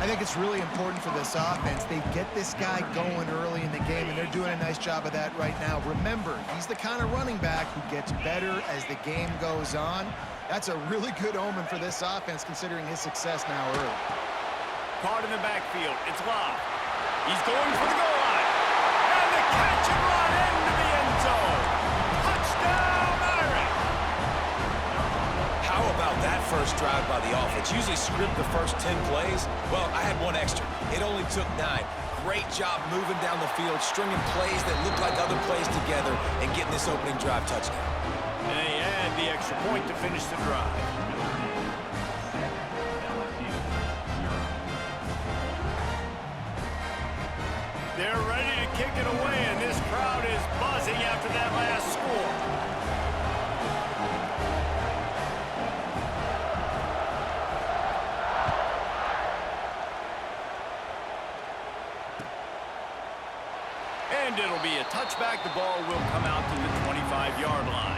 think it's really important for this offense. They get this guy going early in the game, and they're doing a nice job of that right now. Remember, he's the kind of running back who gets better as the game goes on. That's a really good omen for this offense, considering his success now early. Caught in the backfield. It's Love. He's going for the goal line. And the catch and run into the end zone. Touchdown, Irish! How about that first drive by the offense? Usually script the first 10 plays. Well, I had one extra. It only took 9. Great job moving down the field, stringing plays that look like other plays together, and getting this opening drive touchdown. And they add the extra point to finish the drive. They're ready to kick it away, and this crowd is buzzing after that last score. And it'll be a touchback. The ball will come out to the 25-yard line.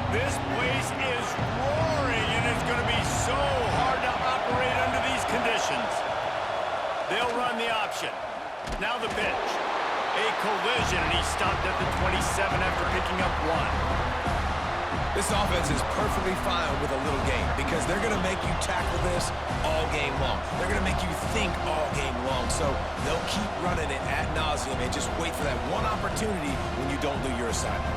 This place is roaring, and it's going to be so hard to operate under these conditions. They'll run the option. Now the pitch. A collision, and he stopped at the 27 after picking up 1. This offense is perfectly fine with a little game because they're going to make you tackle this all game long. They're going to make you think all game long. So they'll keep running it ad nauseum and just wait for that one opportunity when you don't do your assignment.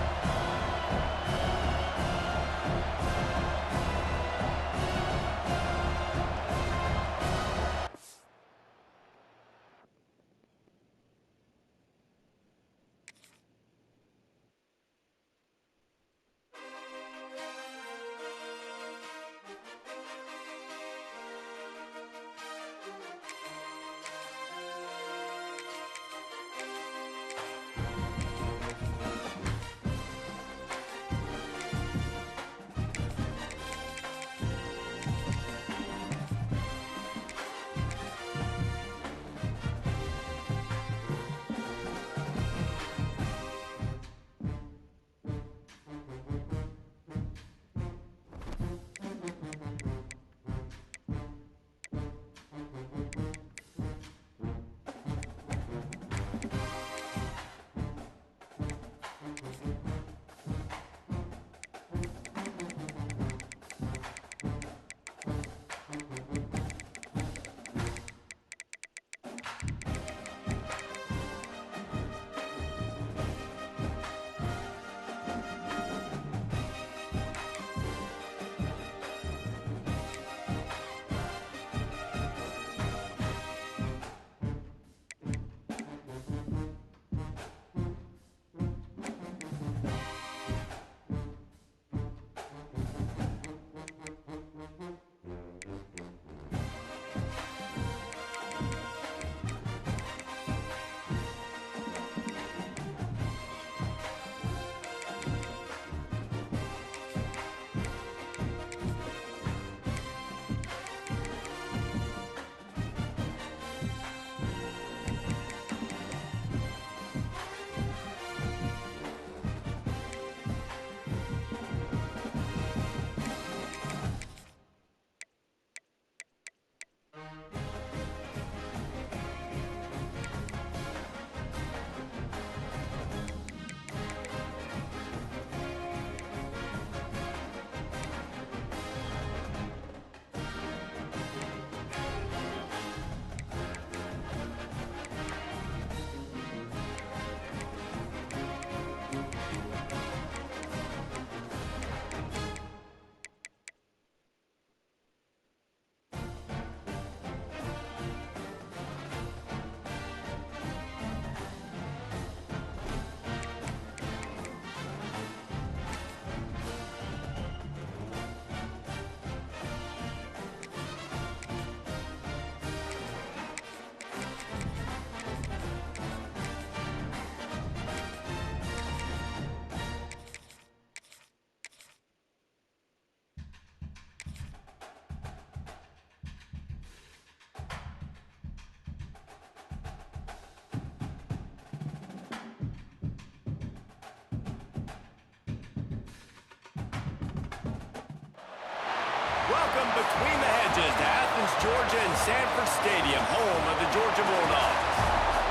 Welcome between the hedges to Athens, Georgia and Sanford Stadium, home of the Georgia Bulldogs.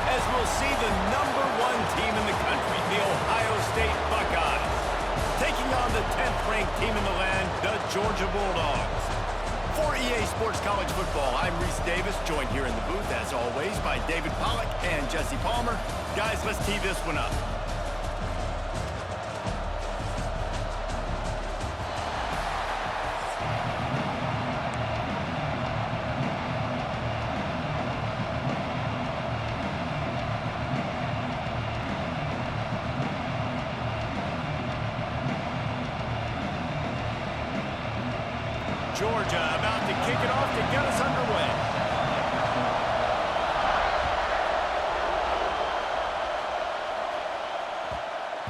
As we'll see the #1 team in the country, the Ohio State Buckeyes, taking on the 10th-ranked team in the land, the Georgia Bulldogs. For EA Sports College Football, I'm Reese Davis, joined here in the booth, as always, by David Pollack and Jesse Palmer. Guys, let's tee this one up. Georgia about to kick it off to get us underway.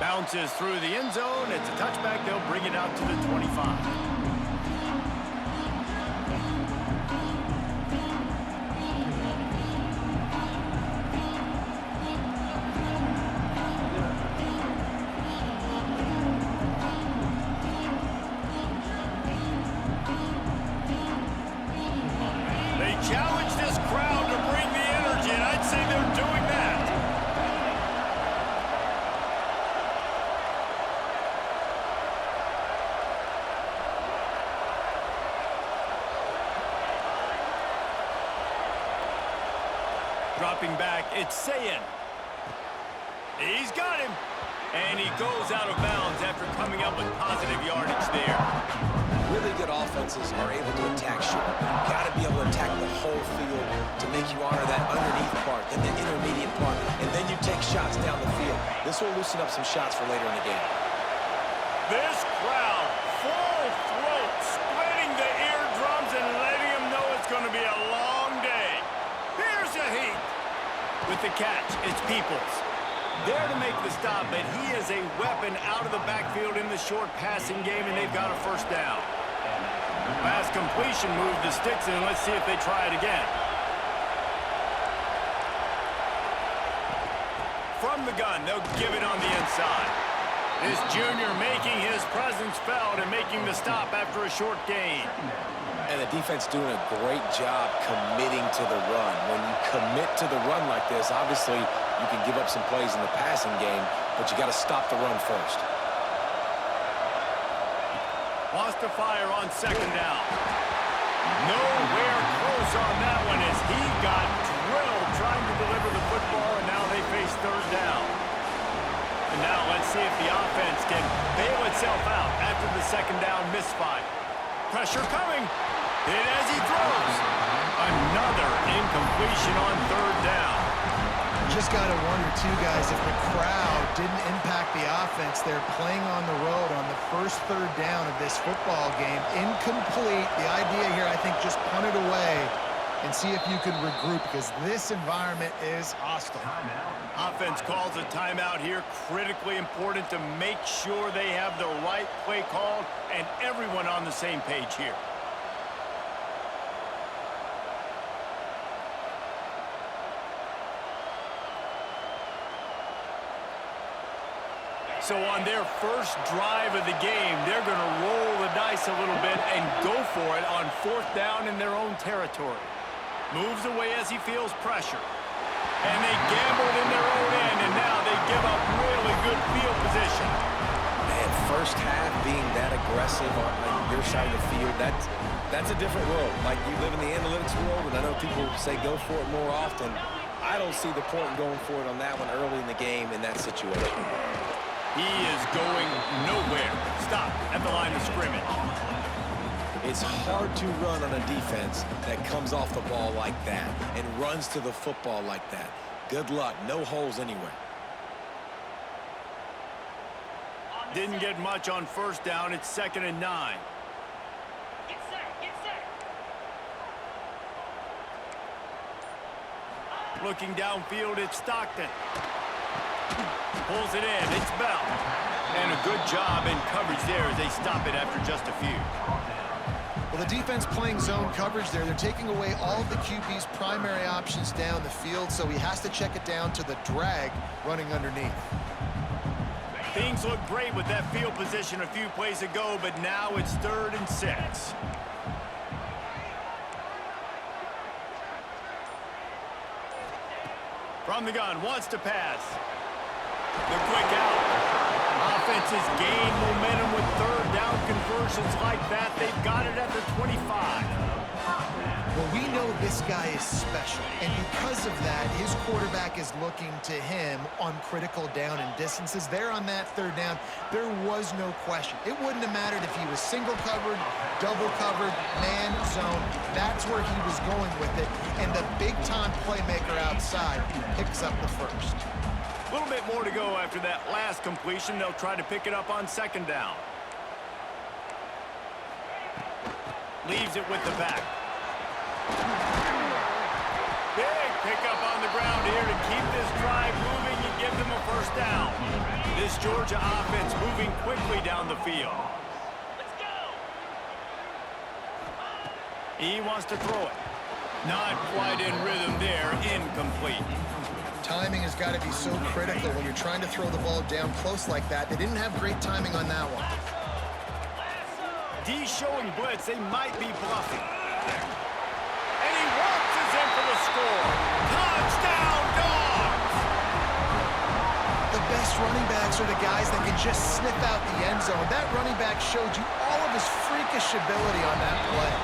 Bounces through the end zone. It's a touchback. They'll bring it out to the 25. Challenge this crowd to bring the energy, and I'd say they're doing that. Dropping back, it's Sayin. He's got him. And he goes out of bounds after coming up with positive yardage there. Really good offenses are able to attack short. You've got to be able to attack the whole field to make you honor that underneath part and the intermediate part, and then you take shots down the field. This will loosen up some shots for later in the game. This crowd, full throat, splitting the eardrums and letting them know it's going to be a long day. Here's a heat. With the catch, it's Peoples. There to make the stop, but he is a weapon out of the backfield in the short passing game, and they've got a first down. Pass completion move the sticks, and let's see if they try it again. From the gun, they'll give it on the inside. This junior making his presence felt and making the stop after a short gain. And the defense doing a great job committing to the run. When you commit to the run like this, obviously you can give up some plays in the passing game, but you got to stop the run first. Lost to fire on second down. Nowhere close on that one as he got drilled trying to deliver the football, and now they face third down. And now let's see if the offense can bail itself out after the second down misfire. Pressure coming. Hit as he throws. Another incompletion on third down. Just got to wonder, too, guys, if the crowd didn't impact the offense. They're playing on the road on the first third down of this football game. Incomplete. The idea here, I think, just punt it away and see if you can regroup, because this environment is hostile. Offense calls a timeout here. Critically important to make sure they have the right play called and everyone on the same page here. So on their first drive of the game, they're going to roll the dice a little bit and go for it on fourth down in their own territory. Moves away as he feels pressure. And they gambled in their own end, and now they give up really good field position. Man, first half being that aggressive on your side of the field, that's a different world. Like, you live in the analytics world, and I know people say go for it more often. I don't see the point in going for it on that one early in the game in that situation. He is going nowhere. Stop at the line of scrimmage. It's hard to run on a defense that comes off the ball like that and runs to the football like that. Good luck. No holes anywhere. Didn't get much on first down. It's 2nd and 9. Get set, get set. Looking downfield, it's Stockton. Pulls it in. It's Bell. And a good job in coverage there as they stop it after just a few. Well, the defense playing zone coverage there. They're taking away all of the QB's primary options down the field, so he has to check it down to the drag running underneath. Things look great with that field position a few plays ago, but now it's 3rd and 6. From the gun, wants to pass. The quick out. Offenses gain momentum with third down conversions like that. They've got it at the 25. Well, we know this guy is special, and because of that, his quarterback is looking to him on critical down and distances. There on that third down, there was no question. It wouldn't have mattered if he was single covered, double covered, man, zone. That's where he was going with it, and the big-time playmaker outside picks up the first. A little bit more to go after that last completion. They'll try to pick it up on second down. Leaves it with the back. Big pickup on the ground here to keep this drive moving and give them a first down. This Georgia offense moving quickly down the field. Let's go. He wants to throw it. Not quite in rhythm there. Incomplete. Timing has got to be so critical when you're trying to throw the ball down close like that. They didn't have great timing on that one. D showing blitz. They might be bluffing. And he waltzes in for the score. Touchdown, Dogs! The best running backs are the guys that can just sniff out the end zone. That running back showed you all of his freakish ability on that play.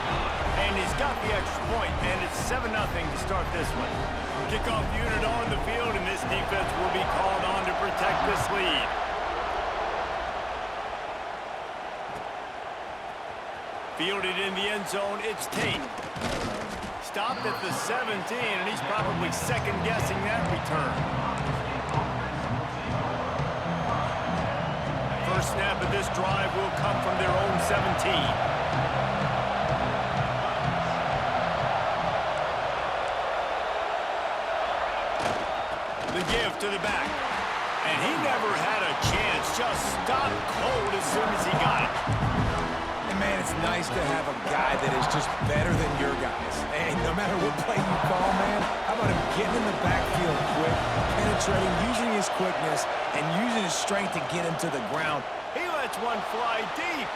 And he's got the extra point, and it's 7-0 to start this one. Kickoff unit on the field, and this defense will be called on to protect this lead. Fielded in the end zone, it's Tate. Stopped at the 17, and he's probably second-guessing that return. First snap of this drive will come from their own 17. The give to the back. And he never had a chance. Just stopped cold as soon as he got it. And man, it's nice to have a guy that is just better than your guys. And no matter what play you call, man, how about him getting in the backfield quick, penetrating, using his quickness, and using his strength to get him to the ground. He lets one fly deep.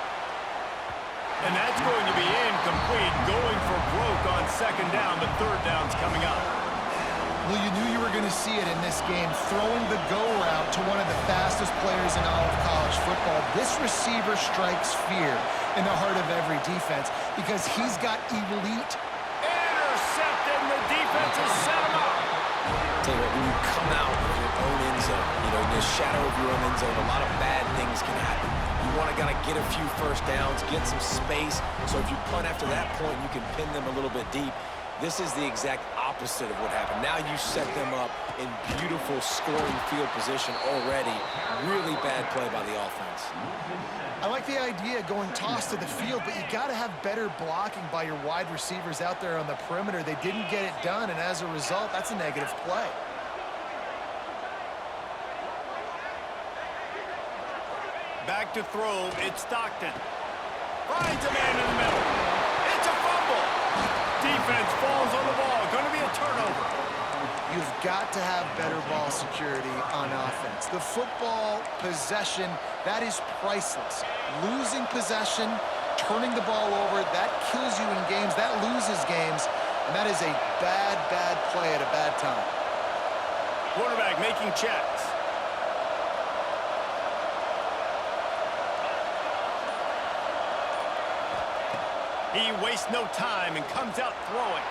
And that's going to be incomplete. Going for broke on second down, but third down's coming up. Well, you knew you were going to see it in this game, throwing the go route to one of the fastest players in all of college football. This receiver strikes fear in the heart of every defense because he's got elite. Intercepted, and the defense has set him up. Tell you what, when you come out of your own end zone, you know, in the shadow of your own end zone, a lot of bad things can happen. You want to kind of get a few first downs, get some space, so if you punt after that point, you can pin them a little bit deep. This is the exact opposite of what happened. Now you set them up in beautiful scoring field position already. Really bad play by the offense. I like the idea going toss to the field, but you got to have better blocking by your wide receivers out there on the perimeter. They didn't get it done, and as a result, that's a negative play. Back to throw, it's Stockton. Finds a man in the middle. It's a fumble. Defense falls on the ball. Going to be a turnover. You've got to have better ball security on offense. The football possession, that is priceless. Losing possession, turning the ball over, that kills you in games, that loses games, and that is a bad, bad play at a bad time. Quarterback making checks. He wastes no time and comes out throwing.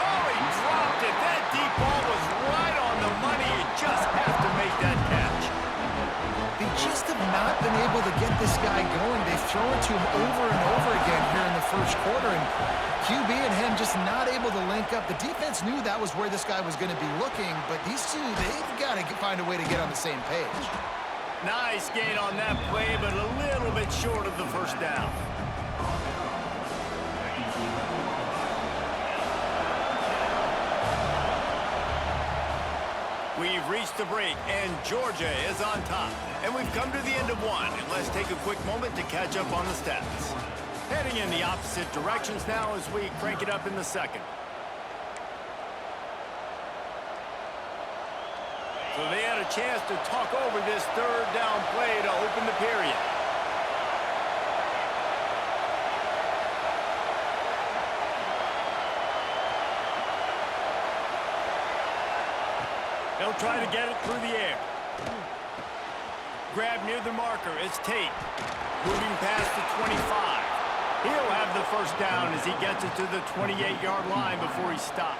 Oh, he dropped it. That deep ball was right on the money. You just have to make that catch. They just have not been able to get this guy going. They've thrown it to him over and over again here in the first quarter, and QB and him just not able to link up. The defense knew that was where this guy was going to be looking, but these two, they've got to find a way to get on the same page. Nice gain on that play, but a little bit short of the first down. We've reached the break, and Georgia is on top. And we've come to the end of one, and let's take a quick moment to catch up on the stats. Heading in the opposite directions now as we crank it up in the second. So they had a chance to talk over this third down play to open the period. They'll try to get it through the air. Grab near the marker. It's Tate. Moving past the 25. He'll have the first down as he gets it to the 28-yard line before he stopped.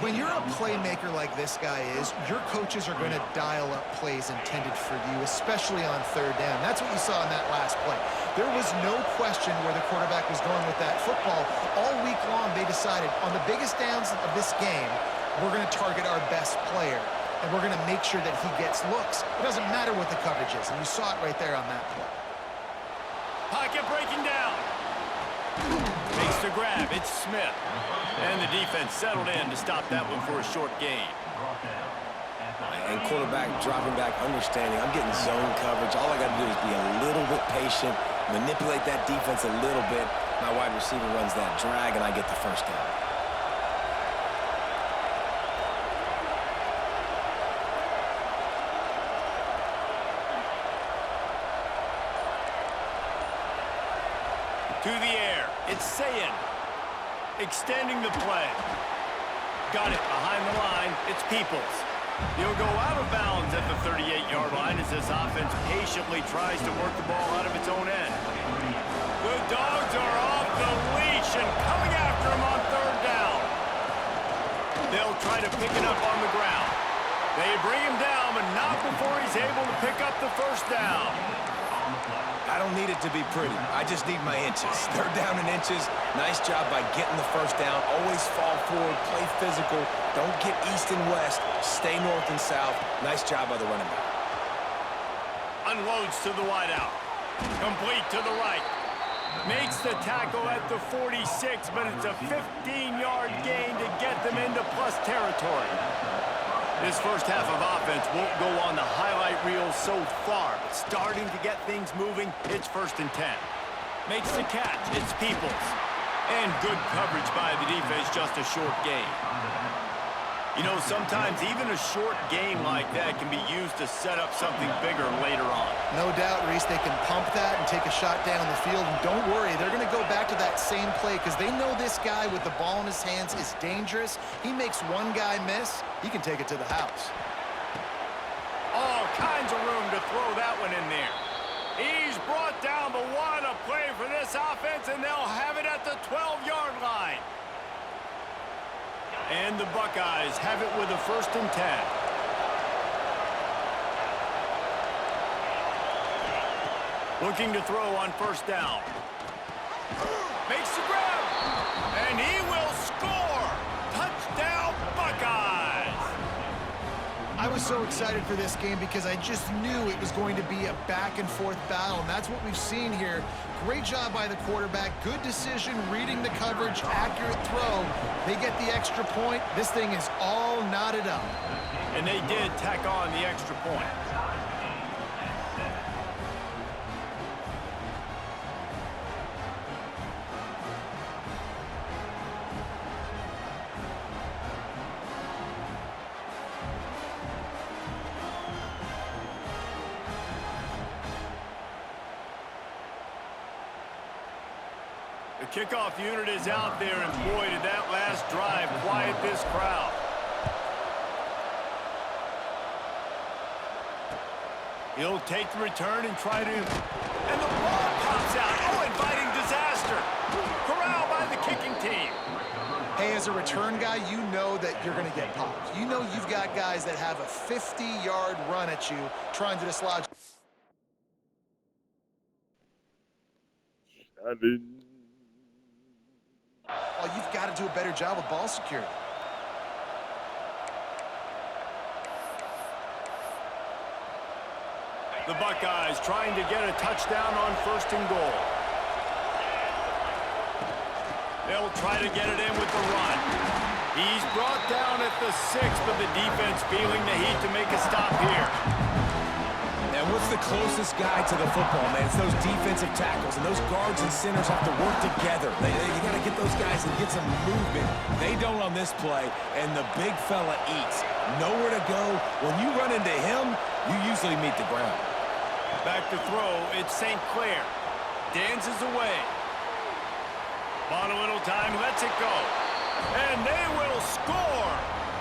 When you're a playmaker like this guy is, your coaches are going to dial up plays intended for you, especially on third down. That's what you saw in that last play. There was no question where the quarterback was going with that football. All week long, they decided on the biggest downs of this game, we're going to target our best player, and we're going to make sure that he gets looks. It doesn't matter what the coverage is, and you saw it right there on that play. Pocket breaking down. Makes the grab. It's Smith. And the defense settled in to stop that one for a short gain. And quarterback dropping back, understanding I'm getting zone coverage. All I got to do is be a little bit patient, manipulate that defense a little bit. My wide receiver runs that drag, and I get the first down. To the air. It's Sayin. Extending the play. Got it behind the line. It's Peoples. He'll go out of bounds at the 38-yard line as this offense patiently tries to work the ball out of its own end. The Dogs are off the leash and coming after him on third down. They'll try to pick it up on the ground. They bring him down, but not before he's able to pick up the first down. I don't need it to be pretty. I just need my inches. They're down in inches. Nice job by getting the first down. Always fall forward, play physical. Don't get east and west. Stay north and south. Nice job by the running back. Unloads to the wideout. Complete to the right. Makes the tackle at the 46, but it's a 15-yard gain to get them into plus territory. This first half of offense won't go on the highlight reel so far, but starting to get things moving, it's 1st and 10. Makes the catch, it's Peoples. And good coverage by the defense, just a short gain. You know, sometimes even a short game like that can be used to set up something bigger later on. No doubt, Reese, they can pump that and take a shot down the field. And don't worry, they're going to go back to that same play because they know this guy with the ball in his hands is dangerous. He makes one guy miss, he can take it to the house. All kinds of room to throw that one in there. He's brought down, but what a play for this offense, and they'll have it at the 12-yard line. And the Buckeyes have it with a 1st and 10. Looking to throw on 1st down. Makes the grab. And he will score. Touchdown, Buckeyes. I was so excited for this game because I just knew it was going to be a back-and-forth battle, and that's what we've seen here. Great job by the quarterback, good decision, reading the coverage, accurate throw. They get the extra point. This thing is all knotted up. And they did tack on the extra point. The kickoff unit is out there, and boy, did that last drive quiet this crowd. He'll take the return and try to... And the ball pops out. Oh, inviting disaster. Corral by the kicking team. Hey, as a return guy, you know that you're going to get popped. You know you've got guys that have a 50-yard run at you trying to dislodge... Well, you've got to do a better job with ball security. The Buckeyes trying to get a touchdown on 1st and goal. They'll try to get it in with the run. He's brought down at the 6, but the defense feeling the heat to make a stop here. And what's the closest guy to the football, man? It's those defensive tackles, and those guards and centers have to work together. You got to get those guys and get some movement. They don't on this play, and the big fella eats. Nowhere to go. When you run into him, you usually meet the ground. Back to throw, it's St. Clair. Dances away. Bought a little time, lets it go. And they will score.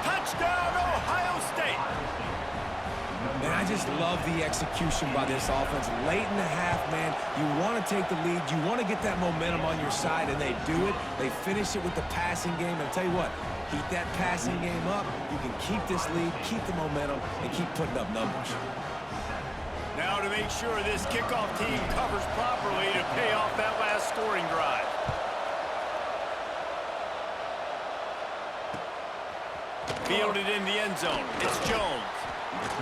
Touchdown, Ohio State. Man, I just love the execution by this offense. Late in the half, man, you want to take the lead. You want to get that momentum on your side, and they do it. They finish it with the passing game. And I'll tell you what, keep that passing game up. You can keep this lead, keep the momentum, and keep putting up numbers. Now to make sure this kickoff team covers properly to pay off that last scoring drive. Fielded in the end zone. It's Jones.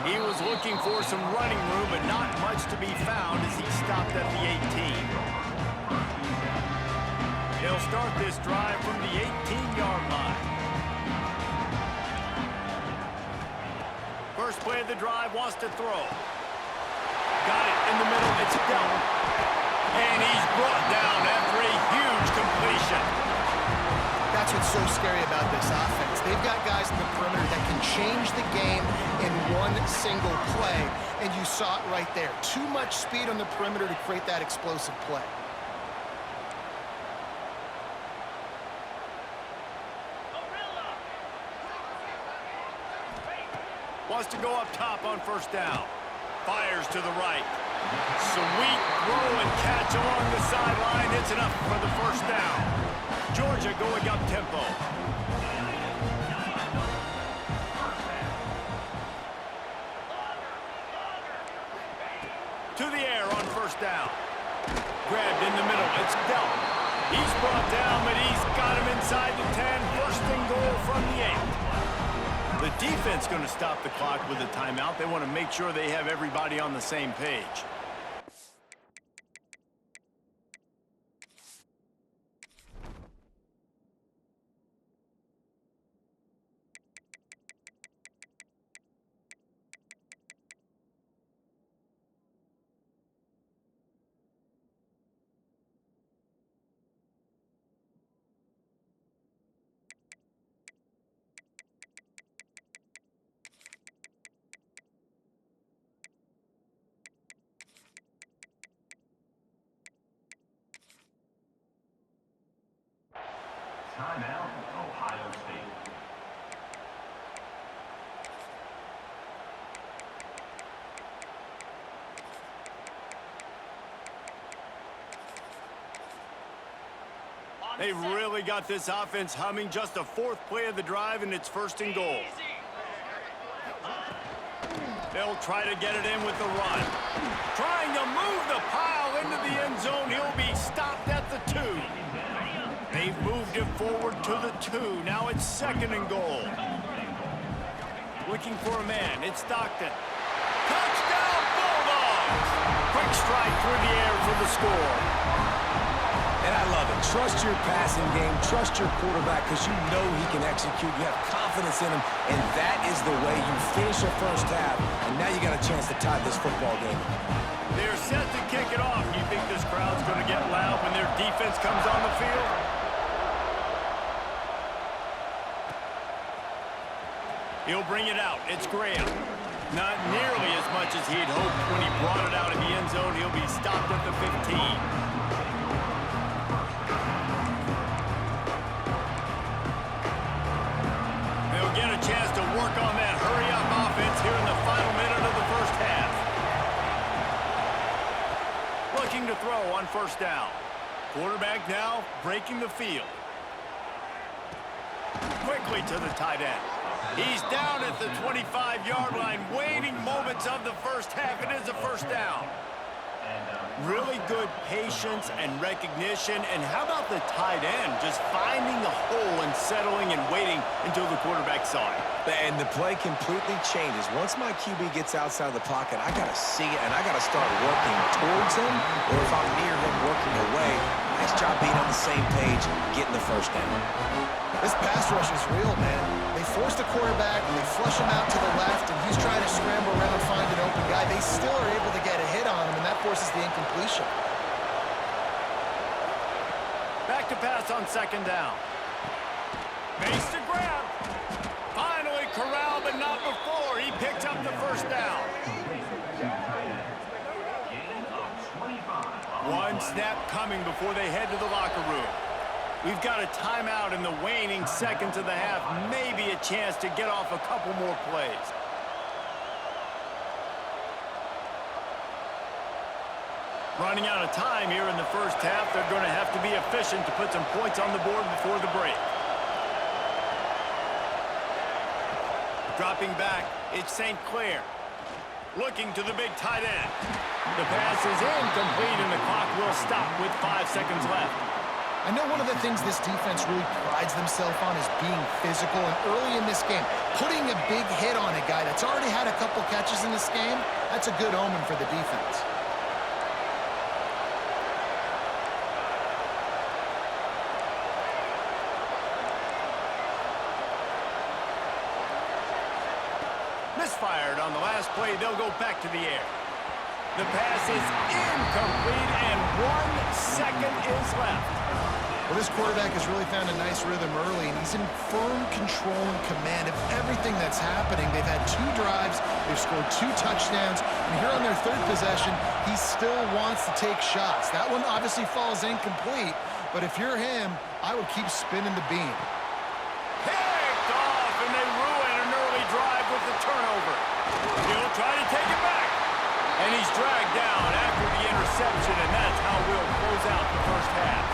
He was looking for some running room, but not much to be found as he stopped at the 18. They'll start this drive from the 18-yard line. First play of the drive, wants to throw. Got it in the middle, it's dealt. And he's brought down after a huge completion. That's what's so scary about this offense. They've got guys in the perimeter that can change the game in one single play, and you saw it right there. Too much speed on the perimeter to create that explosive play. Wants to go up top on first down. Fires to the right. Sweet throw and catch along the sideline. It's enough for the first down. Georgia going up tempo. To the air on first down. Grabbed in the middle. It's dealt. He's brought down, but he's got him inside the 10. First and goal from the 8. The defense going to stop the clock with a timeout. They want to make sure they have everybody on the same page. Timeout, Ohio State. They've really got this offense humming. Just the fourth play of the drive, and it's first and goal. They'll try to get it in with the run. Trying to move the pile into the end zone. He'll be stopped at the 2. They've moved it forward to the 2. Now it's second and goal. Looking for a man. It's Stockton. Touchdown, Bulldogs! Quick strike through the air for the score. And I love it. Trust your passing game. Trust your quarterback because you know he can execute. You have confidence in him, and that is the way you finish your first half. And now you got a chance to tie this football game. They're set to kick it off. You think this crowd's going to get loud when their defense comes on the field? He'll bring it out. It's Graham. Not nearly as much as he'd hoped when he brought it out in the end zone. He'll be stopped at the 15. They'll get a chance to work on that hurry-up offense here in the final minute of the first half. Looking to throw on first down. Quarterback now breaking the field. Quickly to the tight end. He's down at the 25-yard line, waiting moments of the first half. It is a first down. Really good patience and recognition. And how about the tight end just finding the hole and settling and waiting until the quarterback saw it? And the play completely changes. Once my QB gets outside of the pocket, I got to see it, and I got to start working towards him, or if I'm near him working away. Nice job being on the same page, getting the first down. This pass rush is real, man. They force the quarterback, they flush him out to the left, and he's trying to scramble around, find an open guy. They still are able to get a hit on him, and that forces the incompletion. Back to pass on second down. Face to grab. Finally corralled, but not before. He picked up the first down. One snap coming before they head to the locker room. We've got a timeout in the waning seconds of the half. Maybe a chance to get off a couple more plays. Running out of time here in the first half. They're going to have to be efficient to put some points on the board before the break. Dropping back, it's St. Clair. Looking to the big tight end. The pass is incomplete, and the clock will stop with 5 seconds left. I know one of the things this defense really prides themselves on is being physical, and early in this game, putting a big hit on a guy that's already had a couple catches in this game, that's a good omen for the defense. Misfired on the last play. They'll go back to the air. The pass is incomplete, and 1 second is left. Well, this quarterback has really found a nice rhythm early, and he's in firm control and command of everything that's happening. They've had 2 drives, they've scored 2 touchdowns, and here on their 3rd possession, he still wants to take shots. That one obviously falls incomplete, but if you're him, I would keep spinning the beam. Picked off, and they ruin an early drive with the turnover. He'll try to take it back, and he's dragged down after the interception, and that's how we'll close out the first half.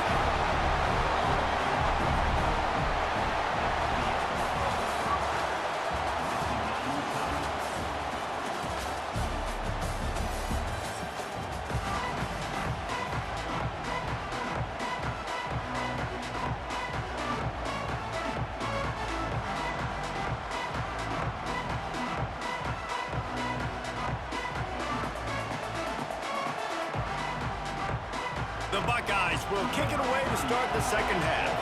The Buckeyes will kick it away to start the second half.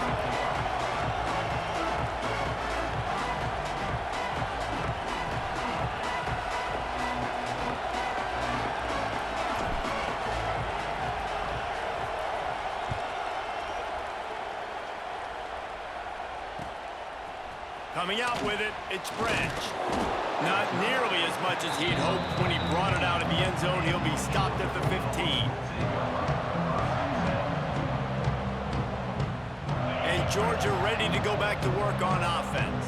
Coming out with it, it's Branch. Not nearly as much as he'd hoped when he brought it out of the end zone. He'll be stopped at the 15. Georgia ready to go back to work on offense.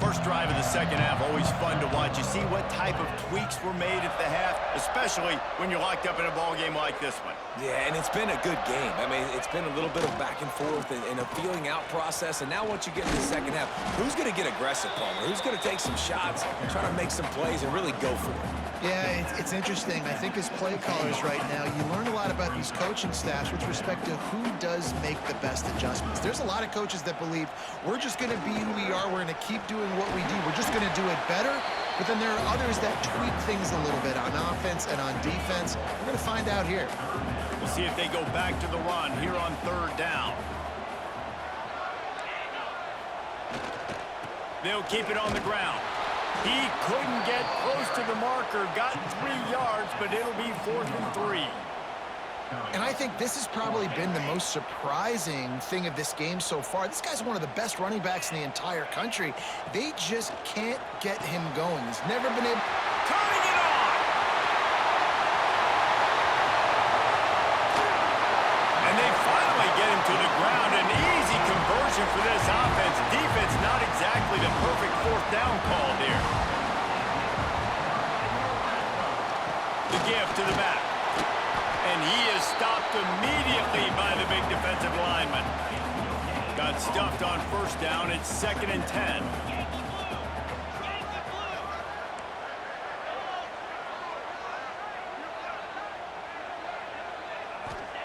First drive of the second half, always fun to watch. You see what type of tweaks were made at the half, especially when you're locked up in a ball game like this one. Yeah, and it's been a good game. I mean, it's been a little bit of back and forth and a feeling out process. And now once you get in the second half, who's going to get aggressive, Palmer? Who's going to take some shots, try to make some plays, and really go for it? Yeah, it's interesting. I think as play callers right now, you learn a lot about these coaching staffs with respect to who does make the best adjustments. There's a lot of coaches that believe we're just going to be who we are. We're going to keep doing what we do. We're just going to do it better. But then there are others that tweak things a little bit on offense and on defense. We're going to find out here. We'll see if they go back to the run here on 3rd down. They'll keep it on the ground. He couldn't get close to the marker, got 3 yards, but it'll be 4th and 3. And I think this has probably been the most surprising thing of this game so far. This guy's one of the best running backs in the entire country. They just can't get him going. He's never been able... Turning it on! And they finally get him to the ground. An easy conversion for this offense. Defense not exactly the perfect 4th down call there. The give to the back. And he is stopped immediately by the big defensive lineman. Got stuffed on 1st down. It's 2nd and 10.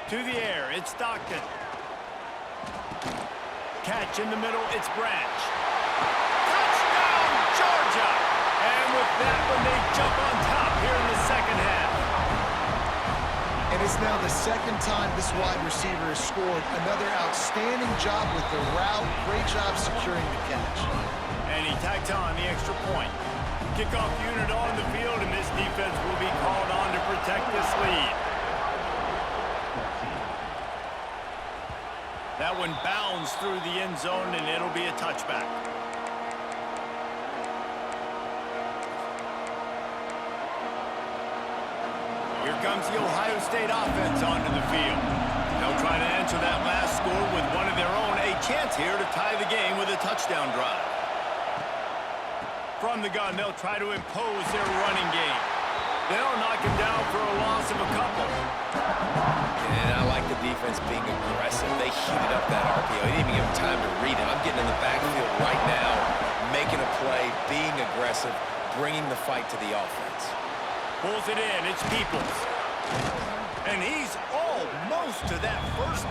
To the air, it's Stockton. Catch in the middle, it's Branch. Touchdown, Georgia! And with that one, they jump on top here in the second half. And it's now the 2nd time this wide receiver has scored. Another outstanding job with the route. Great job securing the catch. And he tacked on the extra point. Kickoff unit on the field, and this defense will be called on to protect this lead. That one bounds through the end zone, and it'll be a touchback. Here comes the Ohio State offense onto the field. They'll try to answer that last score with one of their own chance here to tie the game with a touchdown drive. From the gun, they'll try to impose their running game. They'll knock him down for a loss of a couple. And I like the defense being aggressive. They heated up that RPO. They didn't even give him time to read it. I'm getting in the backfield right now, making a play, being aggressive, bringing the fight to the offense. Pulls it in. It's Peoples. And he's almost to that first.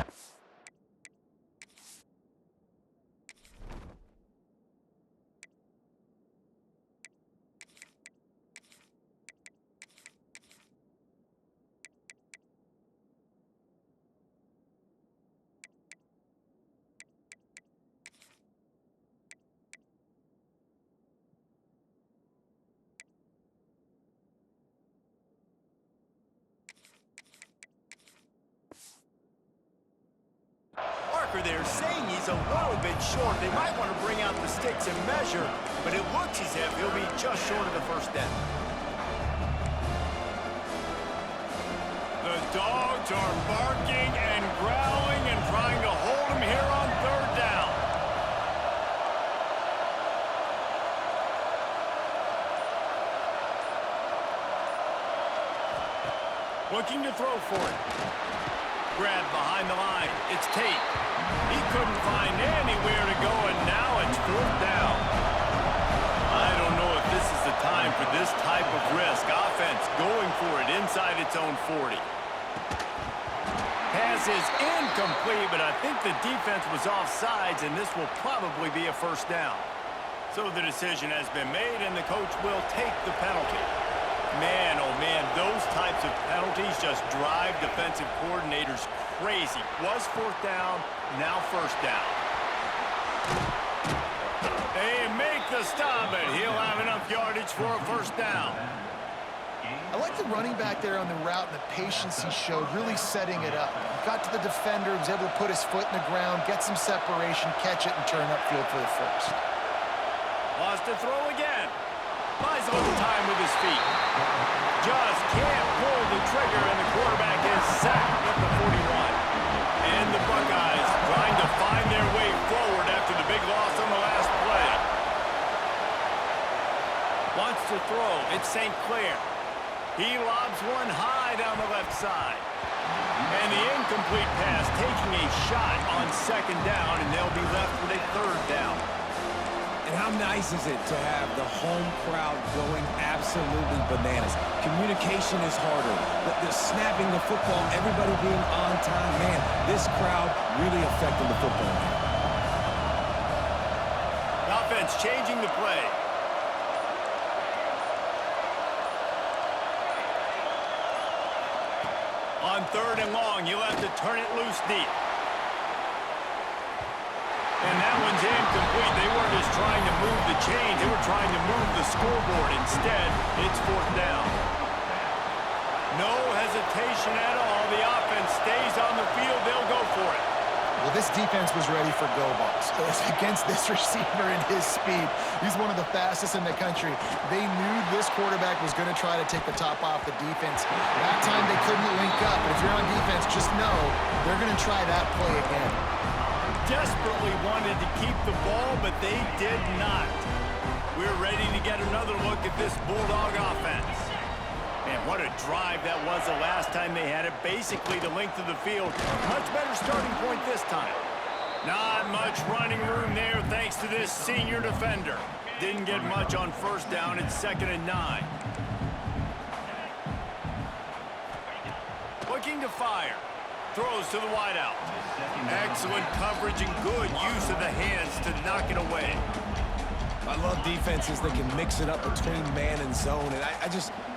They're saying he's a little bit short. They might want to bring out the sticks and measure, but it looks as if he'll be just short of the first down. The dogs are barking and growling and trying to hold him here on third down. Looking to throw for it. Grab behind the line. It's Tate. He couldn't find anywhere to go, and now it's fourth down. I don't know if this is the time for this type of risk. Offense going for it inside its own 40. Pass is incomplete, but I think the defense was offsides, and this will probably be a first down. So the decision has been made, and the coach will take the penalty. Man, oh man, those types of penalties just drive defensive coordinators crazy. Was fourth down, now first down. They make the stop, and he'll have enough yardage for a first down. I like the running back there on the route and the patience he showed, really setting it up. Got to the defender, was able to put his foot in the ground, get some separation, catch it, and turn upfield for the first. Wants to throw again. Buys a little time with his feet. Just can't pull the trigger, and the quarterback is sacked at the 41. And the Buckeyes trying to find their way forward after the big loss on the last play. Wants to throw. It's St. Clair. He lobs one high down the left side. And the incomplete pass taking a shot on second down, and they'll be left with a third down. And how nice is it to have the home crowd going absolutely bananas? Communication is harder. The snapping the football, everybody being on time. Man, this crowd really affecting the football game. Offense changing the play. On third and long, you'll have to turn it loose deep. And that one's incomplete. They weren't just trying to move the chains. They were trying to move the scoreboard. Instead, it's fourth down. No hesitation at all. The offense stays on the field. They'll go for it. Well, this defense was ready for go balls. Against this receiver and his speed, he's one of the fastest in the country. They knew this quarterback was going to try to take the top off the defense. That time they couldn't link up, but if you're on defense, just know they're going to try that play again. Desperately wanted to keep the ball, but they did not. We're ready to get another look at this Bulldog offense. Man, what a drive that was the last time they had it. Basically the length of the field. Much better starting point this time. Not much running room there thanks to this senior defender. Didn't get much on first down. It's 2nd and 9. Looking to fire. Throws to the wideout. Excellent coverage and good use of the hands to knock it away. I love defenses that can mix it up between man and zone. And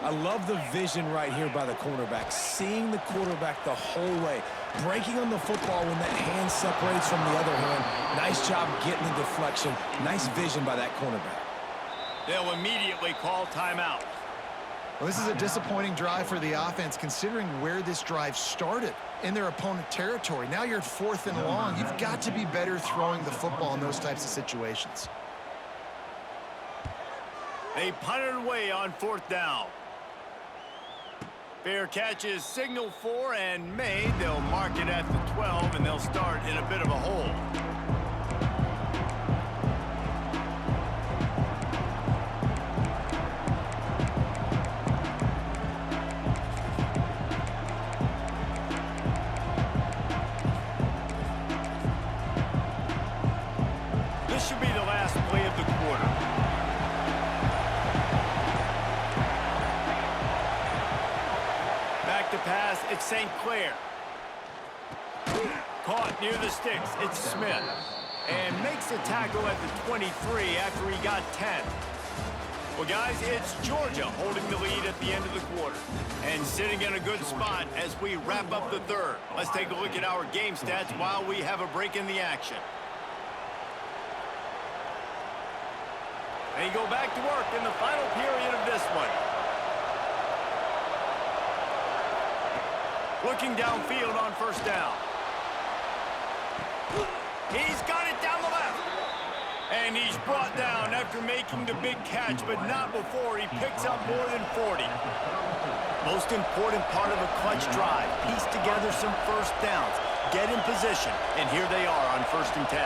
I love the vision right here by the cornerback. Seeing the quarterback the whole way. Breaking on the football when that hand separates from the other hand. Nice job getting the deflection. Nice vision by that cornerback. They'll immediately call timeout. Well, this is a disappointing drive for the offense considering where this drive started in their opponent territory. Now you're at 4th and long. You've got to be better throwing the football in those types of situations. They punt it away on 4th down. Fair catch is signaled for and made. They'll mark it at the 12, and they'll start in a bit of a hole. should be the last play of the quarter. Back to pass, it's St. Clair. Caught near the sticks, it's Smith. And makes a tackle at the 23 after he got 10. Well, guys, it's Georgia holding the lead at the end of the quarter. And sitting in a good spot as we wrap up the third. Let's take a look at our game stats while we have a break in the action. They go back to work in the final period of this one. Looking downfield on first down. He's got it down the left. And he's brought down after making the big catch, but not before he picks up more than 40. Most important part of a clutch drive. Piece together some first downs. Get in position. And here they are on 1st and 10.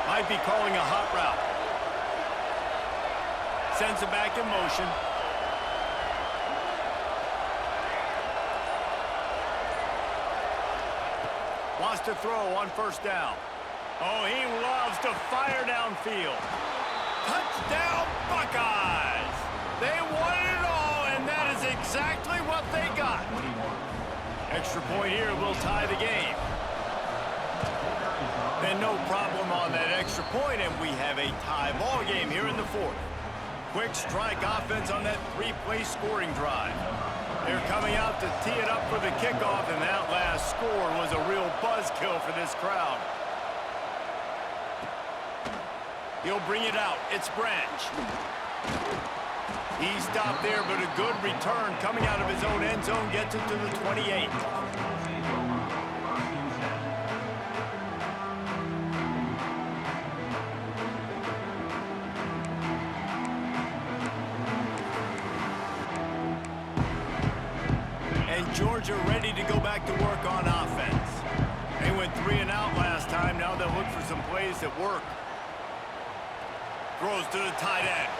Might be calling a hot route. Sends it back in motion. Wants to throw on first down. Oh, he loves to fire downfield. Touchdown, Buckeyes! They won it all, and that is exactly what they got. Extra point here will tie the game. And no problem on that extra point, and we have a tie ball game here in the 4th. Quick strike offense on that 3-play scoring drive. They're coming out to tee it up for the kickoff, and that last score was a real buzzkill for this crowd. He'll bring it out. It's Branch. He stopped there, but a good return coming out of his own end zone gets it to the 28. And Georgia ready to go back to work on offense. They went 3 and out last time. Now they'll look for some plays that work. Throws to the tight end.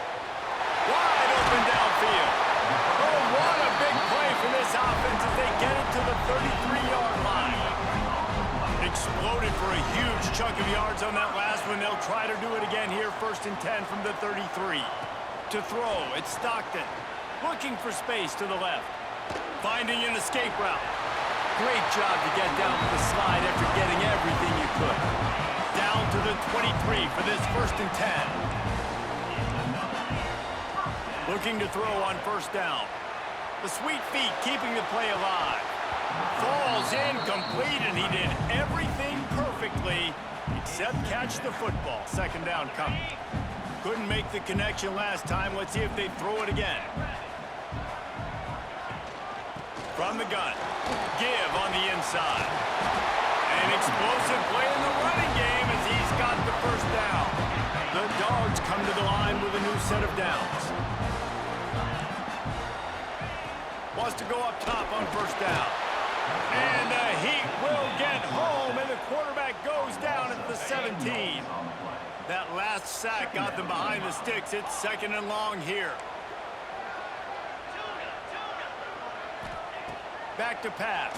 Wide open downfield. Oh, what a big play for this offense as they get it to the 33-yard line. Exploded for a huge chunk of yards on that last one. They'll try to do it again here, 1st and 10 from the 33. To throw, it's Stockton. Looking for space to the left. Finding an escape route. Great job to get down to the slide after getting everything you could. Down to the 23 for this 1st and 10. Looking to throw on first down. The sweet feet keeping the play alive. Falls incomplete, and he did everything perfectly except catch the football. 2nd down coming. Couldn't make the connection last time. Let's see if they throw it again. From the gun. Give on the inside. An explosive play in the running game as he's got the first down. The Dogs come to the line with a new set of downs. Wants to go up top on first down. And the Heat will get home, and the quarterback goes down at the 17. That last sack got them behind the sticks. It's 2nd and long here. Back to pass.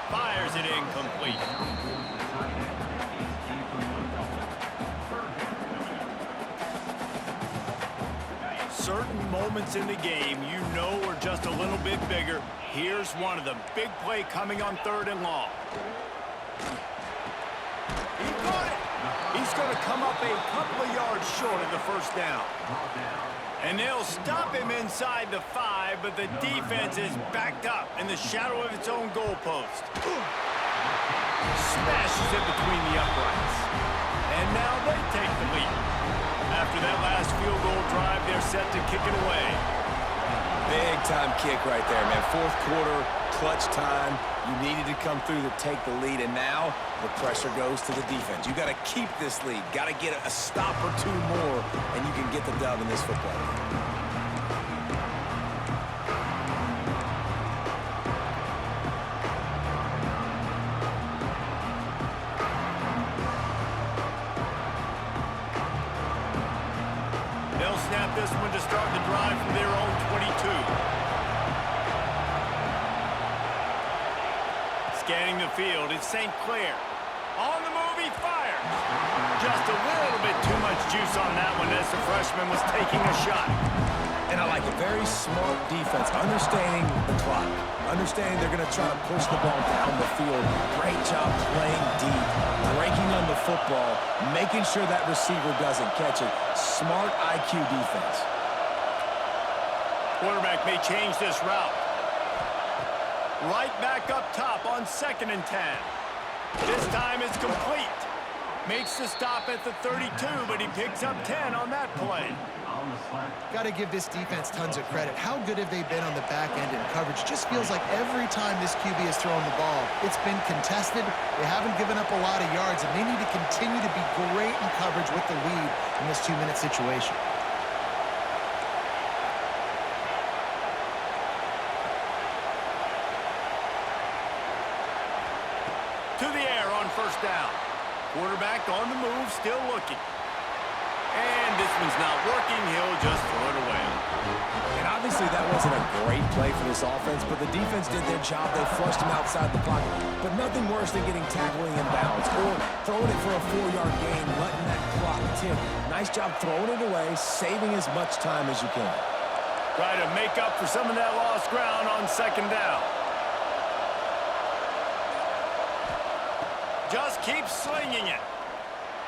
Fires it incomplete. Certain moments in the game you know are just a little bit bigger. Here's one of them. Big play coming on 3rd and long. He got it. He's going to come up a couple of yards short of the first down. And they'll stop him inside the 5, but the defense is backed up in the shadow of its own goalpost. Smashes it between the uprights. And now they take the lead. After that last field goal drive, they're set to kick it away. Big-time kick right there, man. 4th quarter, clutch time. You needed to come through to take the lead, and now the pressure goes to the defense. You got to keep this lead. Got to get a stop or 2 more, and you can get the dub in this football game. They'll snap this one to start the drive from their own 22. Scanning the field, it's St. Clair. On the move, he fires. Just a little bit too much juice on that one as the freshman was taking a shot. And I like it. Very smart defense, understanding the clock, understanding they're going to try to push the ball down the field. Great job playing deep, breaking on the football, making sure that receiver doesn't catch it. Smart IQ defense. Quarterback may change this route. Right back up top on 2nd and 10. This time it's complete. Makes the stop at the 32, but he picks up 10 on that play. Got to give this defense tons of credit. How good have they been on the back end in coverage? Just feels like every time this QB has thrown the ball, it's been contested. They haven't given up a lot of yards, and they need to continue to be great in coverage with the lead in this 2-minute situation. To the air on 1st down. Quarterback on the move, still looking. And this one's not working. He'll just throw it away. And obviously that wasn't a great play for this offense, but the defense did their job. They flushed him outside the pocket. But nothing worse than getting tackling in bounds or throwing it for a 4-yard gain, letting that clock tick. Nice job throwing it away, saving as much time as you can. Try to make up for some of that lost ground on 2nd down. Just keep slinging it.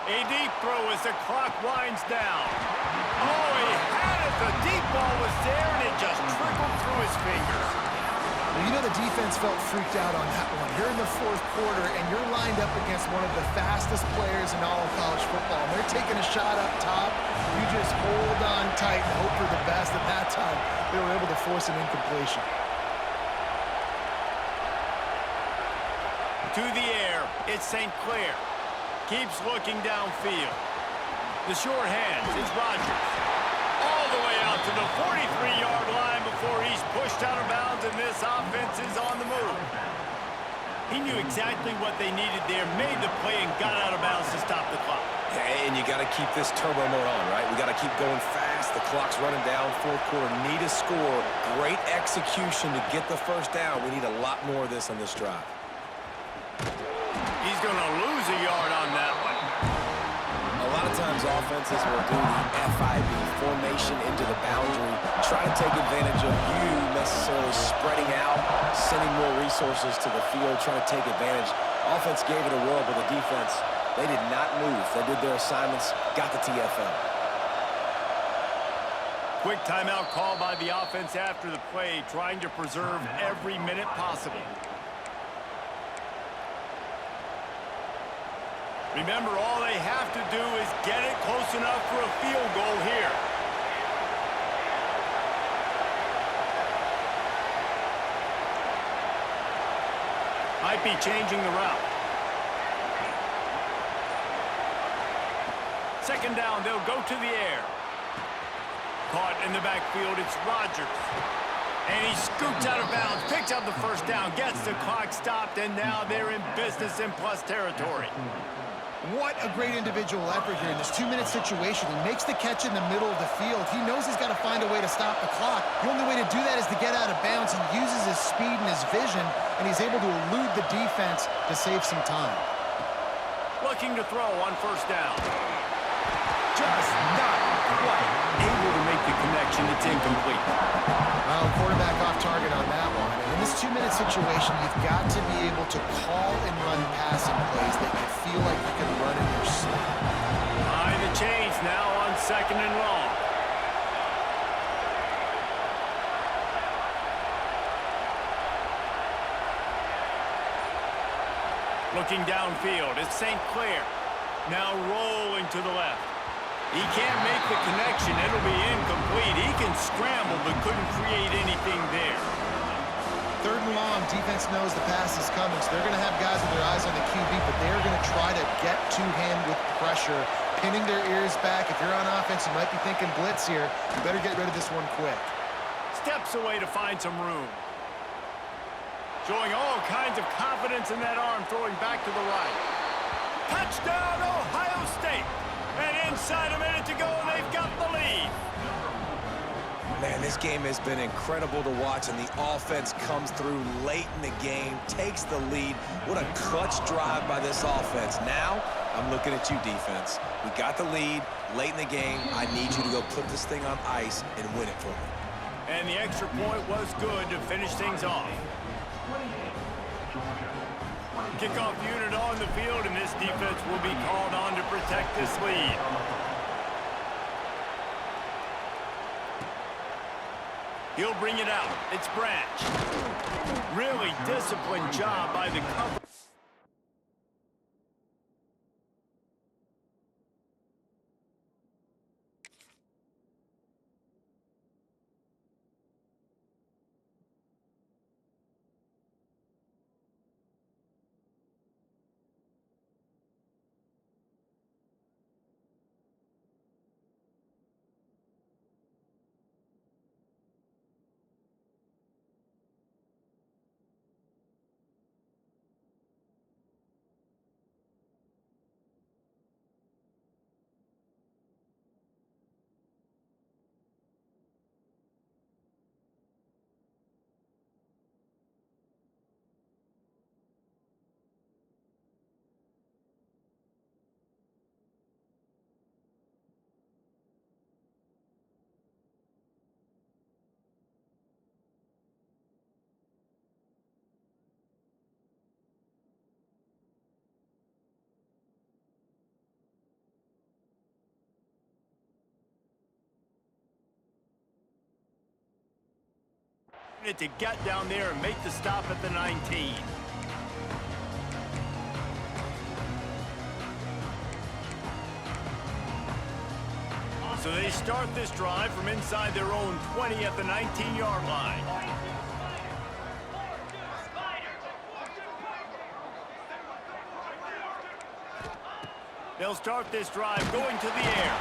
A deep throw as the clock winds down. Oh, he had it. The deep ball was there, and it just trickled through his fingers. Well, you know the defense felt freaked out on that one. You're in the 4th quarter, and you're lined up against one of the fastest players in all of college football. And they're taking a shot up top. You just hold on tight and hope for the best. At that time, they were able to force an incompletion. To the air, it's St. Clair. Keeps looking downfield. The short hands, it's Rodgers. All the way out to the 43-yard line before he's pushed out of bounds, and this offense is on the move. He knew exactly what they needed there, made the play, and got out of bounds to stop the clock. And you got to keep this turbo mode on, right? We got to keep going fast. The clock's running down. 4th quarter, need a score. Great execution to get the 1st down. We need a lot more of this on this drive. He's going to lose a yard on that one. A lot of times offenses will do the FIB, formation into the boundary, try to take advantage of you necessarily spreading out, sending more resources to the field, trying to take advantage. Offense gave it a whirl, but the defense, they did not move. They did their assignments, got the TFL. Quick timeout call by the offense after the play, trying to preserve every minute possible. Remember, all they have to do is get it close enough for a field goal here. Might be changing the route. 2nd down, they'll go to the air. Caught in the backfield, it's Rodgers. And he scoots out of bounds, picks up the 1st down, gets the clock stopped, and now they're in business in plus territory. What a great individual effort here in this 2-minute situation. He makes the catch in the middle of the field. He knows he's got to find a way to stop the clock. The only way to do that is to get out of bounds. He uses his speed and his vision, and he's able to elude the defense to save some time. Looking to throw on 1st down. Just not quite able to make the connection. It's incomplete. Well, quarterback off target on that one. In this 2-minute situation, you've got to be able to call and run passing plays that you feel like you can run in your sleep. Behind the chains now on 2nd and long. Looking downfield, it's St. Clair. Now rolling to the left. He can't make the connection. It'll be incomplete. He can scramble, but couldn't create anything there. 3rd and long, defense knows the pass is coming, so they're going to have guys with their eyes on the QB, but they're going to try to get to him with pressure, pinning their ears back. If you're on offense, you might be thinking blitz here. You better get rid of this one quick. Steps away to find some room. Showing all kinds of confidence in that arm, throwing back to the right. Touchdown, Ohio State! And inside a minute to go, they've got the lead. Man, this game has been incredible to watch, and the offense comes through late in the game, takes the lead. What a clutch drive by this offense. Now, I'm looking at you, defense. We got the lead late in the game. I need you to go put this thing on ice and win it for me. And the extra point was good to finish things off. Kickoff unit on the field, and this defense will be called on to protect this lead. He'll bring it out. It's Branch. Really disciplined job by the cover. To get down there and make the stop at the 19. So they start this drive from inside their own 20 at the 19-yard line. They'll start this drive going to the air.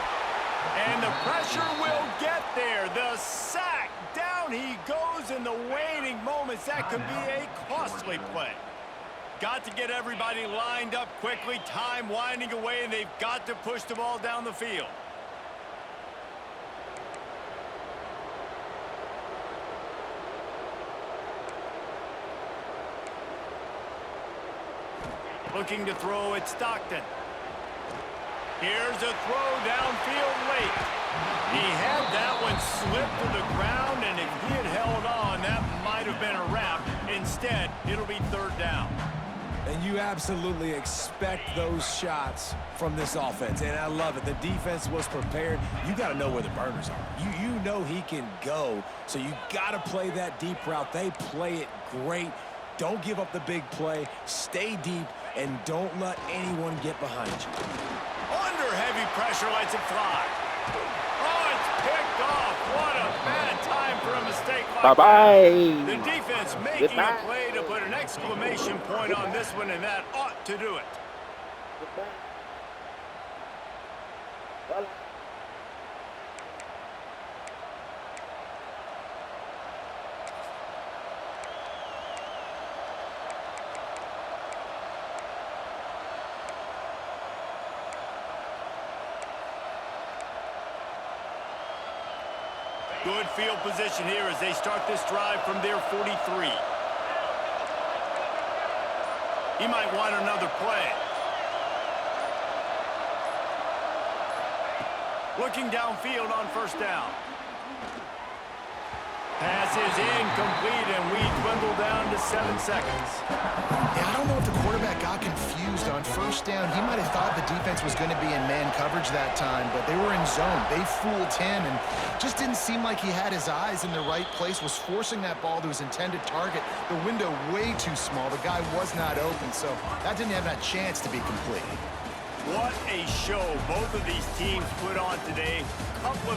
And the pressure will get there. The sack. Down he goes in the waning moments. That could be a costly play. Got to get everybody lined up quickly. Time winding away, and they've got to push the ball down the field. Looking to throw at Stockton. Here's a throw downfield late. He had that one slip to the ground, and if he had held on, that might have been a wrap. Instead, it'll be third down. And you absolutely expect those shots from this offense, and I love it. The defense was prepared. You got to know where the burners are. You know he can go, so you got to play that deep route. They play it great. Don't give up the big play. Stay deep, and don't let anyone get behind you. Under heavy pressure, lets it fly. Oh, it's picked off. What a bad time for a mistake like that. The defense making a play to put an exclamation point on this one, and that ought to do it. Good field position here as they start this drive from their 43. He might want another play. Looking downfield on first down. Pass is incomplete, and we dwindle down to 7 seconds. Yeah, I don't know if the quarterback got confused on first down. He might have thought the defense was going to be in man coverage that time, but they were in zone. They fooled him and just didn't seem like he had his eyes in the right place, was forcing that ball to his intended target. The window way too small. The guy was not open, so that didn't have that chance to be complete. What a show both of these teams put on today. Couple of